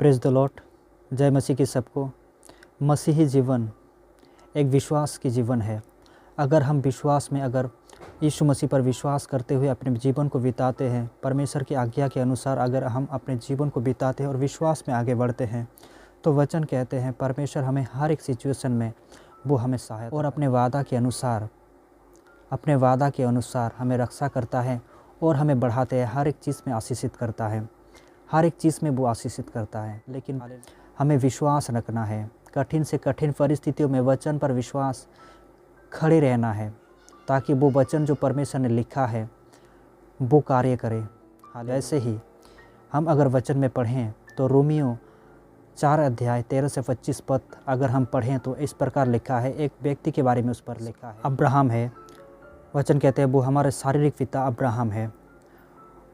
Praise the Lord. जय मसीह की सबको। मसीही जीवन एक विश्वास की जीवन है। अगर हम विश्वास में अगर यीशु मसीह पर विश्वास करते हुए अपने जीवन को बिताते हैं, परमेश्वर की आज्ञा के अनुसार अगर हम अपने जीवन को बिताते हैं और विश्वास में आगे बढ़ते हैं, तो वचन कहते हैं परमेश्वर हमें हर एक सिचुएशन में वो हमें सहायता और अपने वादा के अनुसार हमें रक्षा करता है और हमें बढ़ाते हैं, हर एक चीज़ में आशीषित करता है, हर एक चीज़ में वो आशीषित करता है। लेकिन हमें विश्वास रखना है, कठिन से कठिन परिस्थितियों में वचन पर विश्वास खड़े रहना है, ताकि वो वचन जो परमेश्वर ने लिखा है वो कार्य करे। ऐसे ही हम अगर वचन में पढ़ें तो रोमियो 4 अध्याय 13 से 25 पद अगर हम पढ़ें तो इस प्रकार लिखा है। एक व्यक्ति के बारे में उस पर लिखा है, अब्राहम है। वचन कहते हैं वो हमारे शारीरिक पिता अब्राहम है।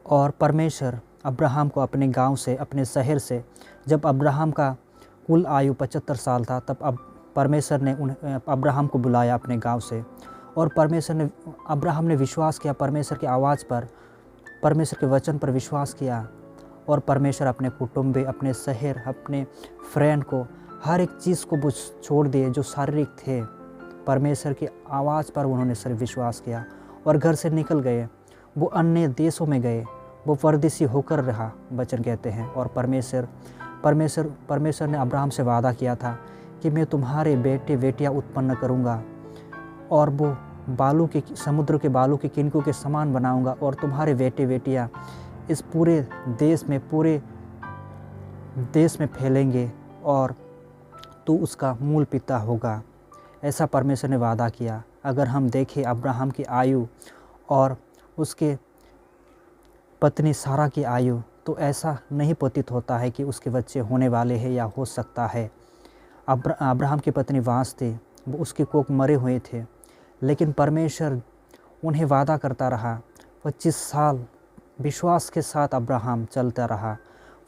और परमेश्वर अब्राहम को अपने गांव से, अपने शहर से, जब अब्राहम का कुल आयु 75 साल था, तब परमेश्वर ने अब्राहम को बुलाया अपने गांव से। और अब्राहम ने विश्वास किया परमेश्वर की आवाज़ पर, परमेश्वर के वचन पर विश्वास किया। और परमेश्वर अपने कुटुंब, अपने शहर, अपने फ्रेंड को, हर एक चीज़ को वो छोड़ दिए जो शारीरिक थे। परमेश्वर की आवाज़ पर उन्होंने सिर्फ विश्वास किया और घर से निकल गए। वो अन्य देशों में गए, वो परदेसी होकर रहा, वचन कहते हैं। और परमेश्वर ने अब्राहम से वादा किया था कि मैं तुम्हारे बेटे बेटियां उत्पन्न करूंगा और वो समुद्र के बालू के किनकों के समान बनाऊंगा, और तुम्हारे बेटे बेटियां इस पूरे देश में फैलेंगे और तू उसका मूल पिता होगा। ऐसा परमेश्वर ने वादा किया। अगर हम देखें अब्राहम की आयु और उसके पत्नी सारा की आयु, तो ऐसा नहीं प्रतीत होता है कि उसके बच्चे होने वाले हैं या हो सकता है। अब्राहम की पत्नी वांस थी, वो उसके कोख मरे हुए थे, लेकिन परमेश्वर उन्हें वादा करता रहा। 25 साल विश्वास के साथ अब्राहम चलता रहा।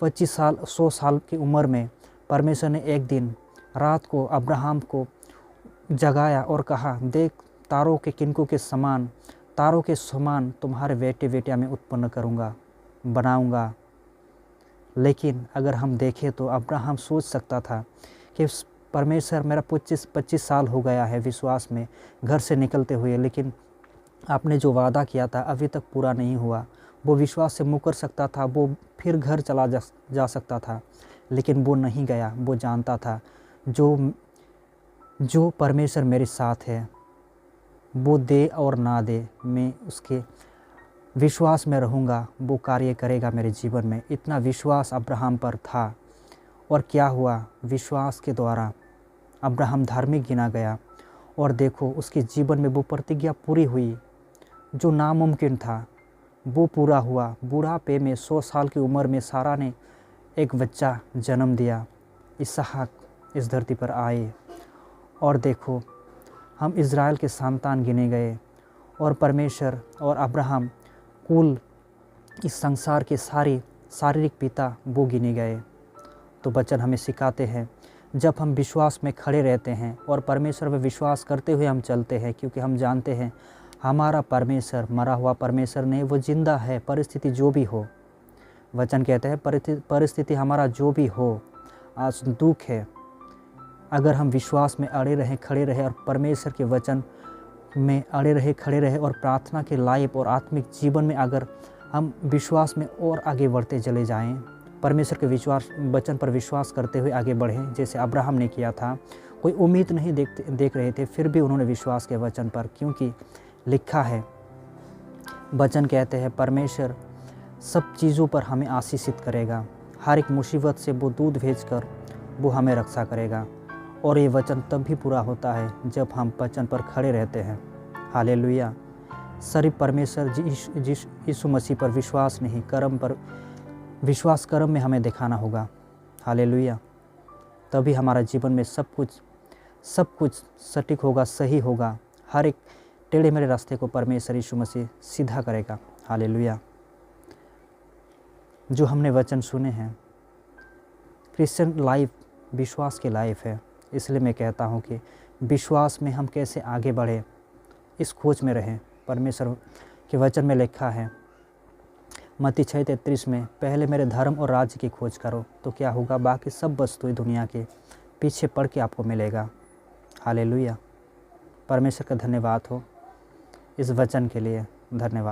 25 साल 100 साल की उम्र में परमेश्वर ने एक दिन रात को अब्राहम को जगाया और कहा, देख तारों के किनकों के समान, तारों के समान तुम्हारे बेटे बेटियां मैं उत्पन्न करूंगा, बनाऊंगा। लेकिन अगर हम देखें तो अब्राहम सोच सकता था कि परमेश्वर, मेरा 25 साल हो गया है विश्वास में घर से निकलते हुए, लेकिन आपने जो वादा किया था अभी तक पूरा नहीं हुआ। वो विश्वास से मुकर सकता था, वो फिर घर चला जा सकता था, लेकिन वो नहीं गया। वो जानता था जो परमेश्वर मेरे साथ है, वो दे और ना दे, मैं उसके विश्वास में रहूँगा, वो कार्य करेगा मेरे जीवन में। इतना विश्वास अब्राहम पर था। और क्या हुआ? विश्वास के द्वारा अब्राहम धार्मिक गिना गया। और देखो उसके जीवन में वो प्रतिज्ञा पूरी हुई, जो नामुमकिन था वो पूरा हुआ। बुढ़ापे में 100 साल की उम्र में सारा ने एक बच्चा जन्म दिया, इसहाक इस धरती पर आए। और देखो हम इज़राइल के संतान गिने गए, और परमेश्वर और अब्राहम कुल इस संसार के सारे शारीरिक पिता वो गिने गए। तो वचन हमें सिखाते हैं, जब हम विश्वास में खड़े रहते हैं और परमेश्वर पर विश्वास करते हुए हम चलते हैं, क्योंकि हम जानते हैं हमारा परमेश्वर मरा हुआ परमेश्वर नहीं, वो जिंदा है। परिस्थिति जो भी हो, वचन कहते हैं परिस्थिति हमारा जो भी हो, आज दुख है, अगर हम विश्वास में अड़े रहें, खड़े रहें और परमेश्वर के वचन में अड़े रहे, खड़े रहे और प्रार्थना के लाइफ और आत्मिक जीवन में अगर हम विश्वास में और आगे बढ़ते चले जाएं, परमेश्वर के वचन पर विश्वास करते हुए आगे बढ़ें, जैसे अब्राहम ने किया था। कोई उम्मीद नहीं देख रहे थे, फिर भी उन्होंने विश्वास किया वचन पर, क्योंकि लिखा है, वचन कहते हैं परमेश्वर सब चीज़ों पर हमें आशीषित करेगा। हर एक मुसीबत से वो दूध भेजकर वो हमें रक्षा करेगा। और ये वचन तब भी पूरा होता है जब हम वचन पर खड़े रहते हैं। हालेलुया। सिर्फ परमेश्वर यीशु मसीह पर विश्वास नहीं, कर्म पर विश्वास, कर्म में हमें दिखाना होगा। हालेलुया। तभी हमारा जीवन में सब कुछ सटीक होगा, सही होगा। हर एक टेढ़े मेढ़े रास्ते को परमेश्वर यीशु मसीह सीधा करेगा। हालेलुया। जो हमने वचन सुने हैं, क्रिश्चियन लाइफ विश्वास की लाइफ है। इसलिए मैं कहता हूँ कि विश्वास में हम कैसे आगे बढ़े, इस खोज में रहें। परमेश्वर के वचन में लिखा है, मत्ती 6:33 में पहले मेरे धर्म और राज्य की खोज करो तो क्या होगा, बाकी सब वस्तुएं दुनिया के पीछे पड़ के आपको मिलेगा। हालेलुया। परमेश्वर का धन्यवाद हो इस वचन के लिए। धन्यवाद।